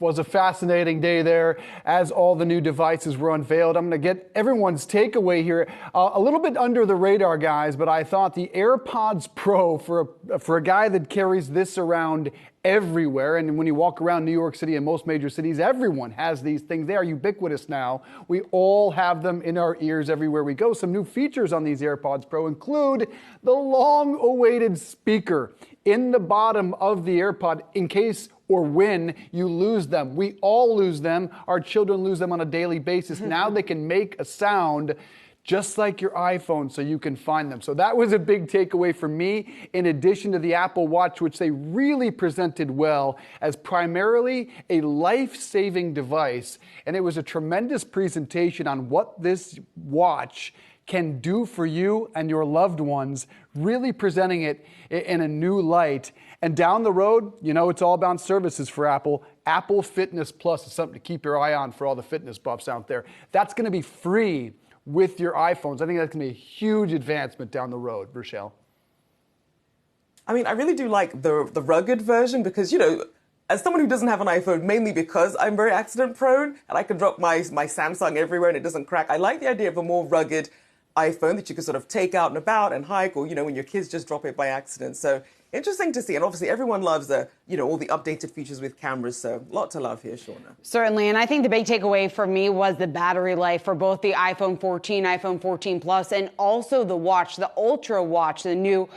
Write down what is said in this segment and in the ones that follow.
was a fascinating day there as all the new devices were unveiled. I'm going to get everyone's takeaway here. A little bit under the radar, guys, but I thought the AirPods Pro, for a guy that carries this around everywhere, and when you walk around New York City and most major cities, everyone has these things. They are ubiquitous now. We all have them in our ears everywhere we go. Some new features on these AirPods Pro include the long-awaited speaker in the bottom of the AirPod in case or when you lose them. We all lose them. Our children lose them on a daily basis. Now they can make a sound just like your iPhone, so you can find them. So that was a big takeaway for me, in addition to the Apple Watch, which they really presented well as primarily a life-saving device. And it was a tremendous presentation on what this watch can do for you and your loved ones, really presenting it in a new light. And down the road, you know, it's all about services for Apple. Apple Fitness Plus is something to keep your eye on for all the fitness buffs out there. That's going to be free with your iPhones. I think that's going to be a huge advancement down the road. Rochelle? I mean, I really do like the rugged version because, you know, as someone who doesn't have an iPhone, mainly because I'm very accident prone and I can drop my Samsung everywhere and it doesn't crack, I like the idea of a more rugged iPhone that you can sort of take out and about and hike, or, you know, when your kids just drop it by accident. So interesting to see. And obviously everyone loves you know, all the updated features with cameras. So a lot to love here, Shauna. Certainly. And I think the big takeaway for me was the battery life for both the iPhone 14, iPhone 14 Plus, and also the watch, the Ultra watch, the new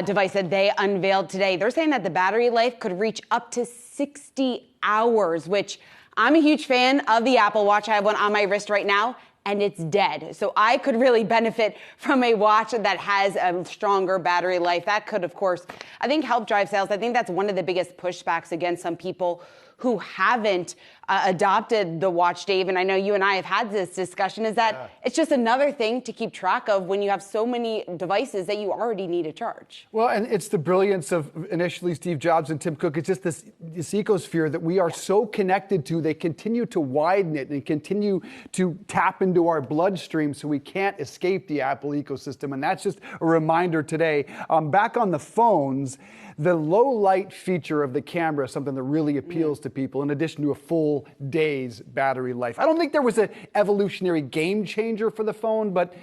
device that they unveiled today. They're saying that the battery life could reach up to 60 hours, which I'm a huge fan of the Apple Watch. I have one on my wrist right now, and it's dead. So I could really benefit from a watch that has a stronger battery life. That could, of course, I think help drive sales. I think that's one of the biggest pushbacks against some people who haven't adopted the watch, Dave. And I know you and I have had this discussion, is that it's just another thing to keep track of when you have so many devices that you already need to charge. Well, and it's the brilliance of initially Steve Jobs and Tim Cook. It's just this ecosphere that we are so connected to. They continue to widen it and continue to tap into our bloodstream, so we can't escape the Apple ecosystem. And that's just a reminder today. Back on the phones, the low light feature of the camera is something that really appeals to people, in addition to a full day's battery life. I don't think there was an evolutionary game changer for the phone, but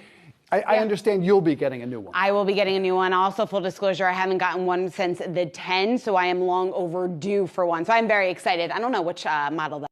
I understand you'll be getting a new one. I will be getting a new one. Also, full disclosure, I haven't gotten one since the 10, so I am long overdue for one. So I'm very excited. I don't know which model that